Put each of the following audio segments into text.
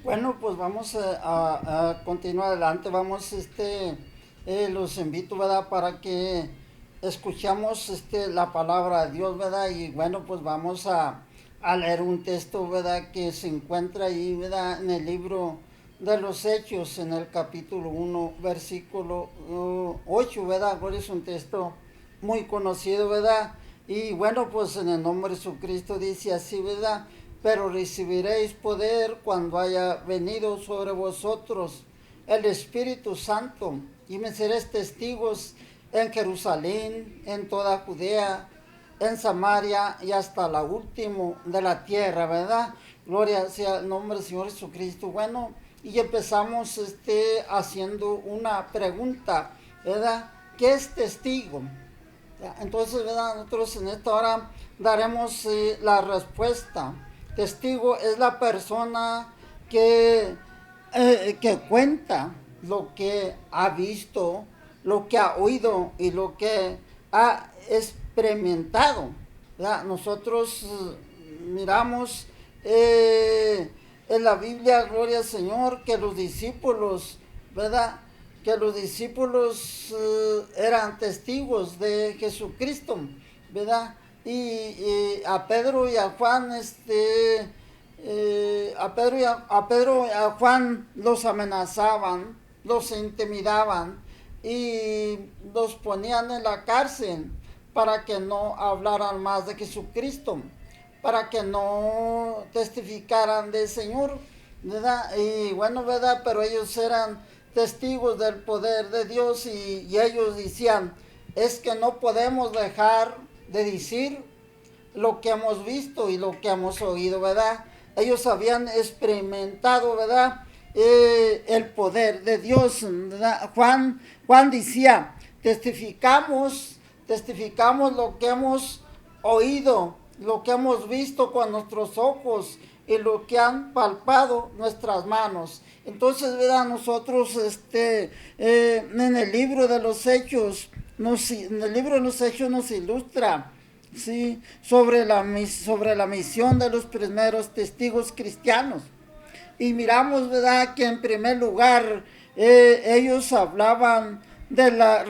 Bueno, pues vamos a continuar adelante. Vamos, los invito, ¿verdad? Para que escuchamos, la palabra de Dios, ¿verdad? Y bueno, pues vamos a leer un texto, ¿verdad? Que se encuentra ahí, ¿verdad? En el libro de los Hechos, en el capítulo 1 versículo 8, ¿verdad? Pues es un texto muy conocido, ¿verdad? Y bueno, pues en el nombre de Jesucristo dice así, ¿verdad? Pero recibiréis poder cuando haya venido sobre vosotros el Espíritu Santo, y me seréis testigos en Jerusalén, en toda Judea, en Samaria y hasta la última de la tierra, ¿verdad? Gloria sea el nombre del Señor Jesucristo. Bueno, y empezamos haciendo una pregunta, ¿verdad? ¿Qué es testigo? Entonces, ¿verdad? Nosotros en esta hora daremos la respuesta. Testigo es la persona que cuenta lo que ha visto, lo que ha oído y lo que ha experimentado, ¿verdad? Nosotros miramos en la Biblia, gloria al Señor, que los discípulos, ¿verdad? Que los discípulos eran testigos de Jesucristo, ¿verdad? Y a Pedro y a Juan, a Pedro y a Juan los amenazaban, los intimidaban y los ponían en la cárcel para que no hablaran más de Jesucristo, para que no testificaran del Señor, ¿verdad? Y bueno, ¿verdad? Pero ellos eran testigos del poder de Dios y ellos decían, es que no podemos dejar de decir lo que hemos visto y lo que hemos oído, ¿verdad? Ellos habían experimentado, ¿verdad? El poder de Dios, ¿verdad? Juan decía, testificamos lo que hemos oído, lo que hemos visto con nuestros ojos y lo que han palpado nuestras manos. Entonces, ¿verdad? Nosotros, en el libro de los Hechos, en el libro de los Hechos nos ilustra, sí, sobre la misión de los primeros testigos cristianos. Y miramos, ¿verdad?, que en primer lugar ellos hablaban de la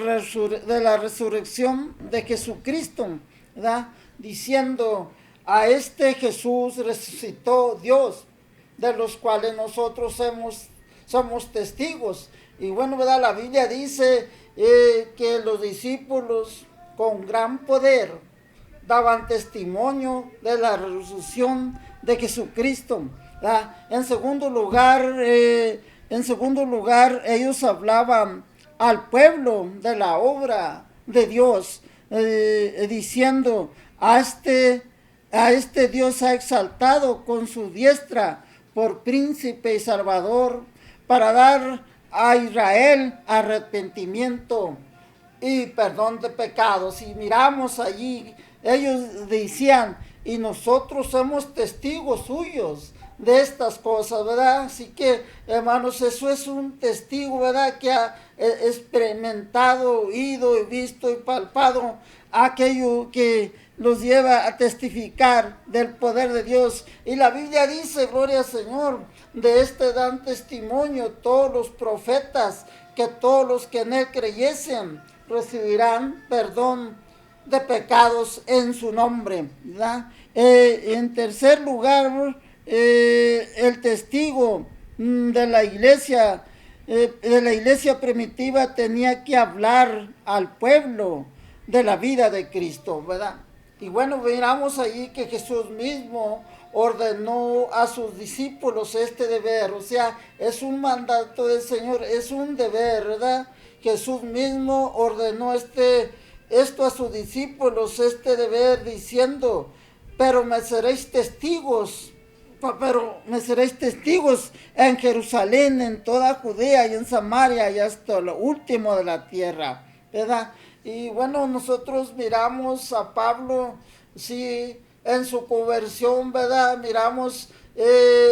resurrección de Jesucristo, ¿verdad? Diciendo, a este Jesús resucitó Dios, de los cuales nosotros somos testigos. Y bueno, ¿verdad? La Biblia dice que los discípulos con gran poder daban testimonio de la resurrección de Jesucristo. En segundo lugar, ellos hablaban al pueblo de la obra de Dios, diciendo, a este Dios ha exaltado con su diestra por príncipe y salvador para dar a Israel arrepentimiento y perdón de pecados. Y miramos allí, ellos decían, y nosotros somos testigos suyos de estas cosas, ¿verdad? Así que, hermanos, eso es un testigo, ¿verdad? Que ha experimentado, oído y visto y palpado aquello que los lleva a testificar del poder de Dios. Y la Biblia dice, gloria al Señor, de este dan testimonio todos los profetas, que todos los que en él creyesen recibirán perdón de pecados en su nombre, ¿verdad? En tercer lugar, el testigo de la iglesia primitiva tenía que hablar al pueblo de la vida de Cristo, ¿verdad? Y bueno, miramos allí que Jesús mismo ordenó a sus discípulos este deber, o sea, es un mandato del Señor, es un deber, ¿verdad? Jesús mismo ordenó esto a sus discípulos, este deber, diciendo, pero me seréis testigos, en Jerusalén, en toda Judea y en Samaria y hasta lo último de la tierra, ¿verdad? Y bueno, nosotros miramos a Pablo, sí, en su conversión, ¿verdad? Miramos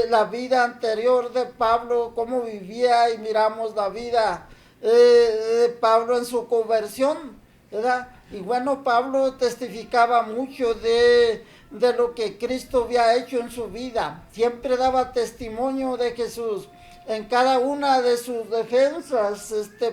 la vida anterior de Pablo, cómo vivía, y miramos la vida de Pablo en su conversión, ¿verdad? Y bueno, Pablo testificaba mucho de lo que Cristo había hecho en su vida. Siempre daba testimonio de Jesús. En cada una de sus defensas,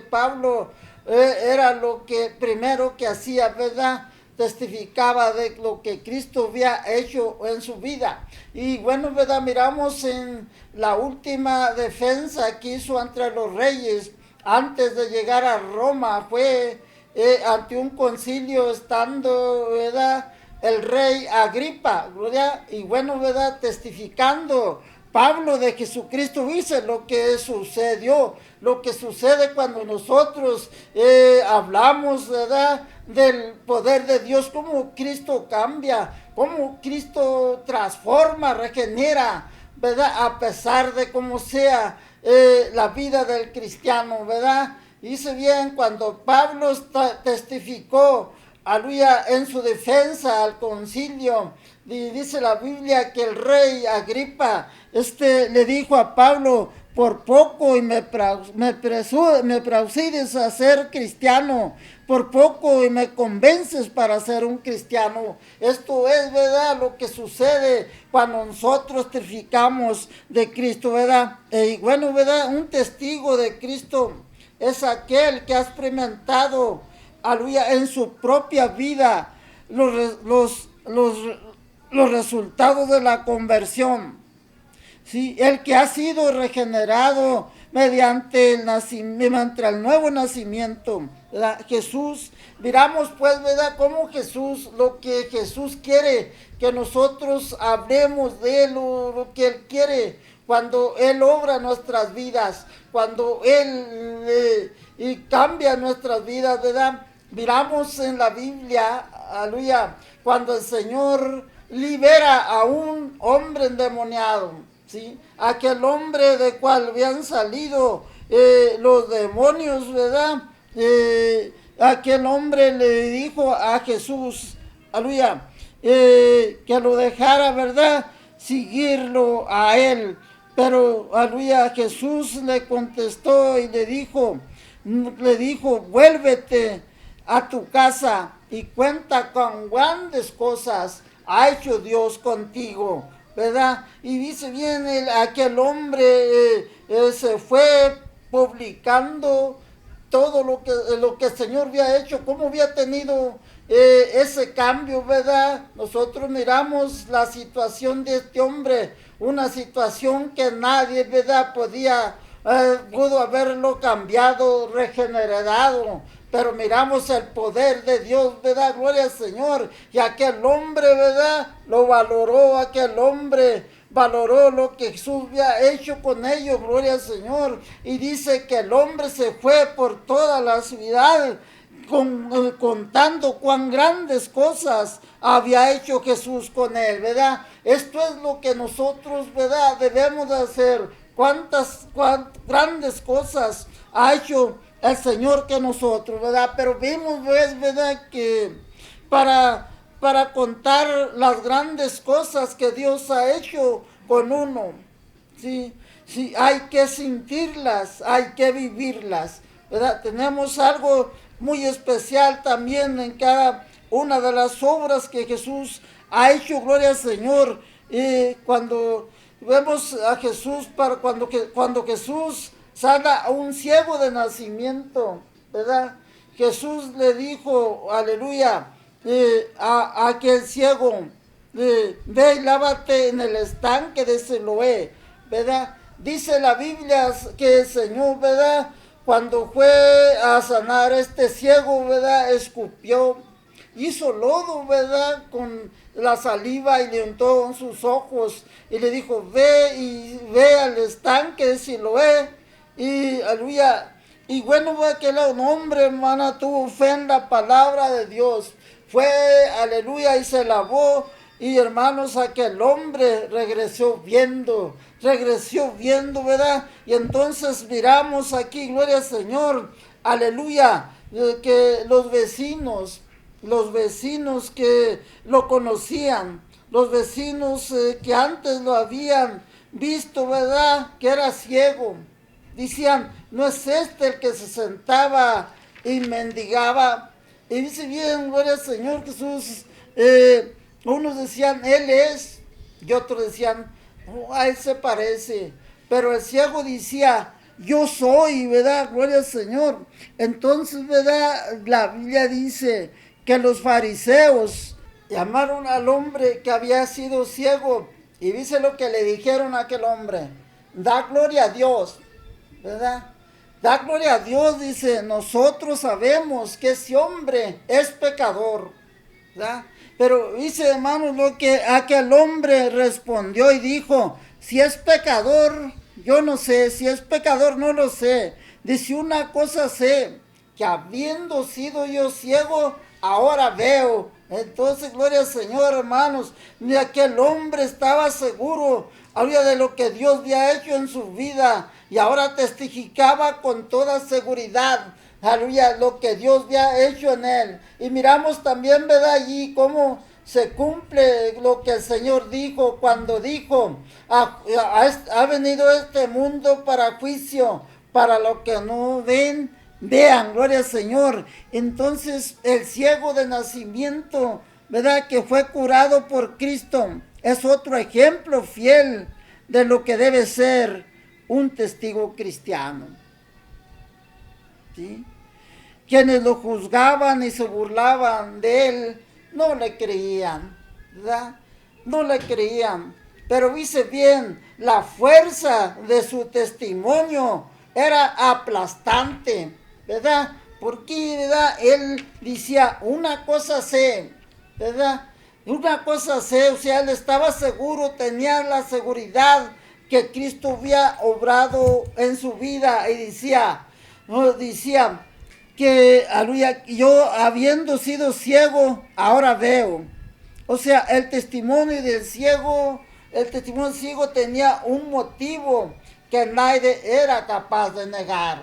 Pablo era lo que primero que hacía, ¿verdad? Testificaba de lo que Cristo había hecho en su vida. Y bueno, ¿verdad? Miramos en la última defensa que hizo ante los reyes antes de llegar a Roma, fue ante un concilio estando, ¿verdad? El rey Agripa, ¿verdad? Y bueno, ¿verdad? Testificando Pablo de Jesucristo, dice lo que sucedió, lo que sucede cuando nosotros hablamos, ¿verdad? Del poder de Dios, cómo Cristo cambia, cómo Cristo transforma, regenera, ¿verdad? A pesar de cómo sea la vida del cristiano, ¿verdad? Dice bien, cuando Pablo testificó, aleluya, en su defensa al concilio, dice la Biblia que el rey Agripa, le dijo a Pablo, por poco y me prausides a ser cristiano, por poco y me convences para ser un cristiano. Esto es, ¿verdad?, lo que sucede cuando nosotros testificamos de Cristo, ¿verdad? Y bueno, ¿verdad?, un testigo de Cristo es aquel que ha experimentado, aleluya, en su propia vida los resultados de la conversión. Sí, el que ha sido regenerado mediante el nuevo nacimiento, ¿verdad? Jesús, miramos pues, ¿verdad?, cómo Jesús, lo que Jesús quiere que nosotros hablemos de él, lo que él quiere cuando él obra nuestras vidas, cuando él y cambia nuestras vidas, ¿verdad? Miramos en la Biblia, aleluya, cuando el Señor libera a un hombre endemoniado, ¿sí? Aquel hombre de cual habían salido los demonios, ¿verdad? Aquel hombre le dijo a Jesús, aleluya, que lo dejara, ¿verdad?, seguirlo a él. Pero, aleluya, Jesús le contestó y le dijo, vuélvete a tu casa y cuenta con grandes cosas ha hecho Dios contigo, ¿verdad? Y dice bien, aquel hombre se fue publicando todo lo que el Señor había hecho, cómo había tenido ese cambio, ¿verdad? Nosotros miramos la situación de este hombre, una situación que nadie, ¿verdad?, pudo haberlo cambiado, regenerado, pero miramos el poder de Dios, ¿verdad? Gloria al Señor. Y aquel hombre, ¿verdad?, lo valoró, aquel hombre valoró lo que Jesús había hecho con ellos, gloria al Señor. Y dice que el hombre se fue por toda la ciudad contando cuán grandes cosas había hecho Jesús con él, ¿verdad? Esto es lo que nosotros, ¿verdad?, debemos de hacer. Cuántas grandes cosas ha hecho el Señor que nosotros, ¿verdad? Pero vimos, pues, ¿verdad?, que para contar las grandes cosas que Dios ha hecho con uno, ¿sí? Sí, hay que sentirlas, hay que vivirlas, ¿verdad? Tenemos algo muy especial también en cada una de las obras que Jesús ha hecho, gloria al Señor. Y cuando vemos a Jesús, cuando Jesús sana a un ciego de nacimiento, ¿verdad? Jesús le dijo, aleluya, a aquel ciego, ve y lávate en el estanque de Siloé, ¿verdad? Dice la Biblia que el Señor, ¿verdad?, cuando fue a sanar a este ciego, ¿verdad?, escupió, hizo lodo, ¿verdad?, con la saliva y le untó en sus ojos y le dijo, ve al estanque de Siloé, y aleluya. Y bueno, fue que el hombre, hermana, tuvo fe en la palabra de Dios, fue, aleluya, y se lavó. Y hermanos, aquel hombre regresó viendo, ¿verdad? Y entonces miramos aquí, gloria al Señor, aleluya, que los vecinos que lo conocían, los vecinos que antes lo habían visto, ¿verdad?, que era ciego, decían, ¿no es este el que se sentaba y mendigaba? Y dice bien, gloria al Señor Jesús, unos decían, Él es, y otros decían, oh, a Él se parece. Pero el ciego decía, yo soy, ¿verdad? Gloria al Señor. Entonces, ¿verdad? La Biblia dice que los fariseos llamaron al hombre que había sido ciego y dice lo que le dijeron a aquel hombre, da gloria a Dios, ¿verdad? Da gloria a Dios, dice, nosotros sabemos que ese hombre es pecador, ¿verdad? Pero dice, hermanos, lo que aquel hombre respondió y dijo, si es pecador, yo no sé, si es pecador, no lo sé. Dice, una cosa sé, que habiendo sido yo ciego, ahora veo. Entonces, gloria al Señor, hermanos, ni aquel hombre estaba seguro, había de lo que Dios había hecho en su vida, y ahora testificaba con toda seguridad, aleluya, lo que Dios había hecho en él. Y miramos también, ¿verdad? Allí cómo se cumple lo que el Señor dijo cuando dijo, ha venido este mundo para juicio, para lo que no ven, vean, gloria al Señor. Entonces el ciego de nacimiento, ¿verdad? Que fue curado por Cristo, es otro ejemplo fiel de lo que debe ser un testigo cristiano, ¿sí? Quienes lo juzgaban y se burlaban de él, no le creían, ¿verdad? No le creían. Pero dice bien, la fuerza de su testimonio era aplastante, ¿verdad? Porque, ¿verdad? Él decía, una cosa sé, ¿verdad? Una cosa sé, o sea, él estaba seguro, tenía la seguridad que Cristo había obrado en su vida y decía, no, decía, que aleluya, yo habiendo sido ciego, ahora veo. O sea, el testimonio del ciego tenía un motivo que nadie era capaz de negar.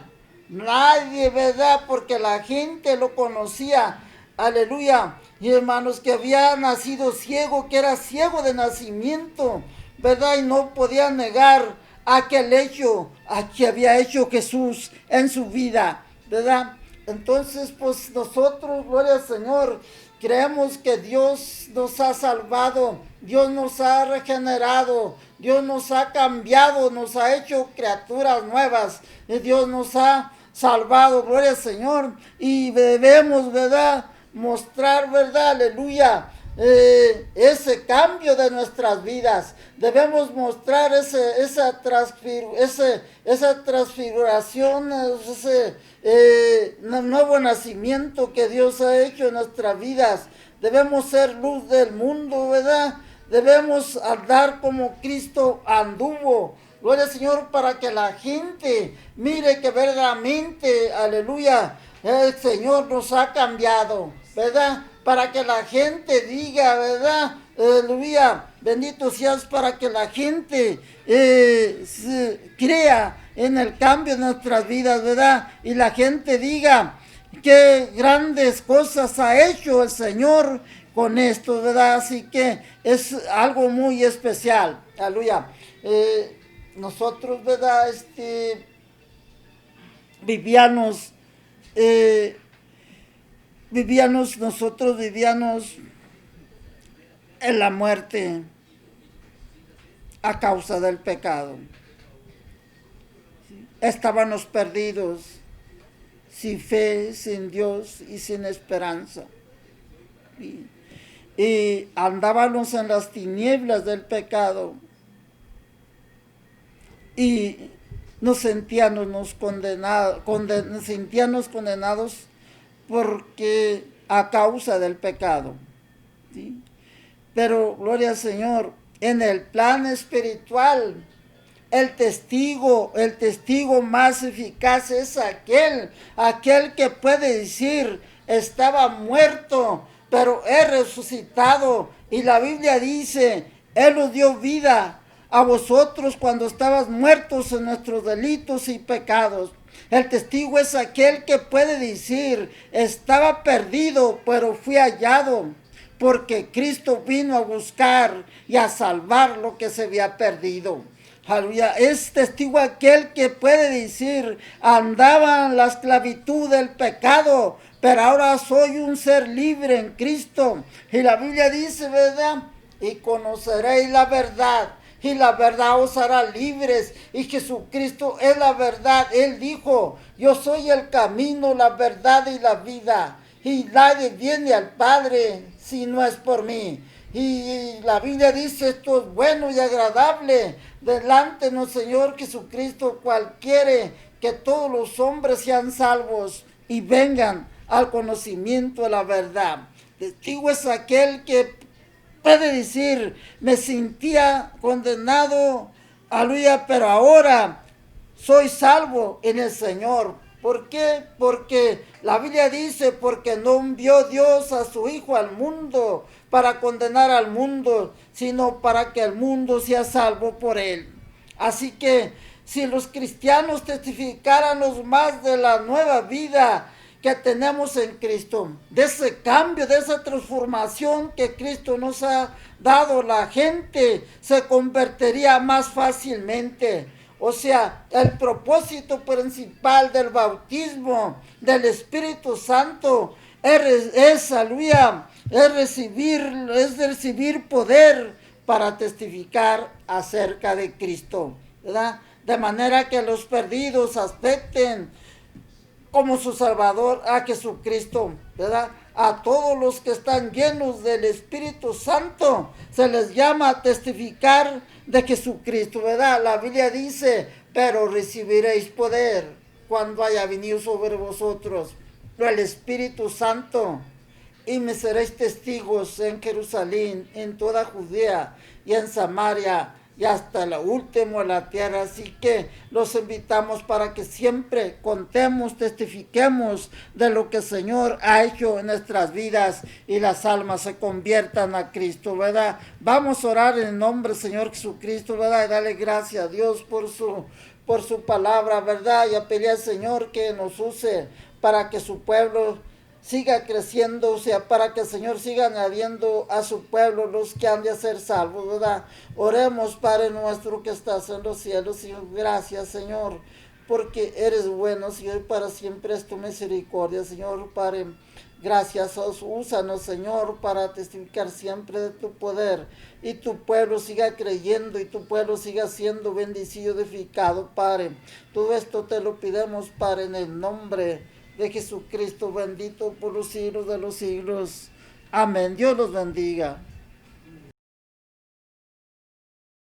Nadie, ¿verdad? Porque la gente lo conocía. Aleluya. Y hermanos, que había nacido ciego, que era ciego de nacimiento, ¿verdad? Y no podía negar aquel hecho, a que había hecho Jesús en su vida, ¿verdad? Entonces, pues nosotros, gloria al Señor, creemos que Dios nos ha salvado, Dios nos ha regenerado, Dios nos ha cambiado, nos ha hecho criaturas nuevas, y Dios nos ha salvado, gloria al Señor, y debemos, ¿verdad? Mostrar, ¿verdad? Aleluya. Ese cambio de nuestras vidas, debemos mostrar esa transfiguración, ese nuevo nacimiento que Dios ha hecho en nuestras vidas. Debemos ser luz del mundo, ¿verdad? Debemos andar como Cristo anduvo. Gloria al Señor, para que la gente mire que verdaderamente, aleluya, el Señor nos ha cambiado, ¿verdad? Para que la gente diga, ¿verdad? Aleluya, bendito seas, para que la gente crea en el cambio de nuestras vidas, ¿verdad? Y la gente diga qué grandes cosas ha hecho el Señor con esto, ¿verdad? Así que es algo muy especial, aleluya. Nosotros, ¿verdad? Vivíamos, nosotros vivíamos en la muerte a causa del pecado. Estábamos perdidos, sin fe, sin Dios y sin esperanza. Y andábamos en las tinieblas del pecado y nos sentíamos condenados porque a causa del pecado, ¿sí? Pero gloria al Señor, en el plan espiritual, el testigo más eficaz es aquel que puede decir, estaba muerto, pero he resucitado. Y la Biblia dice, Él os dio vida a vosotros cuando estabas muertos en nuestros delitos y pecados. El testigo es aquel que puede decir, estaba perdido, pero fui hallado, porque Cristo vino a buscar y a salvar lo que se había perdido. Aleluya. Es testigo aquel que puede decir, andaba en la esclavitud del pecado, pero ahora soy un ser libre en Cristo. Y la Biblia dice, ¿verdad? Y conoceréis la verdad, y la verdad os hará libres. Y Jesucristo es la verdad. Él dijo, yo soy el camino, la verdad y la vida, y nadie viene al Padre si no es por mí. Y la Biblia dice, esto es bueno y agradable delante de nuestro Señor Jesucristo, cual quiere que todos los hombres sean salvos y vengan al conocimiento de la verdad. Testigo es aquel que puede decir, me sentía condenado, aleluya, pero ahora soy salvo en el Señor. ¿Por qué? Porque la Biblia dice, porque no envió Dios a su Hijo al mundo para condenar al mundo, sino para que el mundo sea salvo por él. Así que si los cristianos testificáramos más de la nueva vida que tenemos en Cristo, de ese cambio, de esa transformación que Cristo nos ha dado, la gente se convertiría más fácilmente. O sea, el propósito principal del bautismo del Espíritu Santo aleluya, es recibir poder para testificar acerca de Cristo, ¿verdad? De manera que los perdidos acepten como su Salvador a Jesucristo, ¿verdad? A todos los que están llenos del Espíritu Santo se les llama a testificar de Jesucristo, ¿verdad? La Biblia dice, pero recibiréis poder cuando haya venido sobre vosotros el Espíritu Santo, y me seréis testigos en Jerusalén, en toda Judea y en Samaria y hasta lo último de la tierra. Así que los invitamos para que siempre contemos, testifiquemos de lo que el Señor ha hecho en nuestras vidas y las almas se conviertan a Cristo, ¿verdad? Vamos a orar en el nombre del Señor Jesucristo, ¿verdad? Y darle gracias a Dios por su palabra, ¿verdad? Y a pedir al Señor que nos use para que su pueblo siga creciendo, o sea, para que el Señor siga añadiendo a su pueblo los que han de ser salvos, ¿verdad? Oremos, Padre nuestro que estás en los cielos, Señor, gracias, Señor, porque eres bueno, Señor, para siempre es tu misericordia, Señor, Padre. Gracias, úsanos, Señor, para testificar siempre de tu poder y tu pueblo siga creyendo y tu pueblo siga siendo bendecido, edificado, Padre. Todo esto te lo pidemos, Padre, en el nombre de Jesucristo, bendito por los siglos de los siglos. Amén. Dios los bendiga.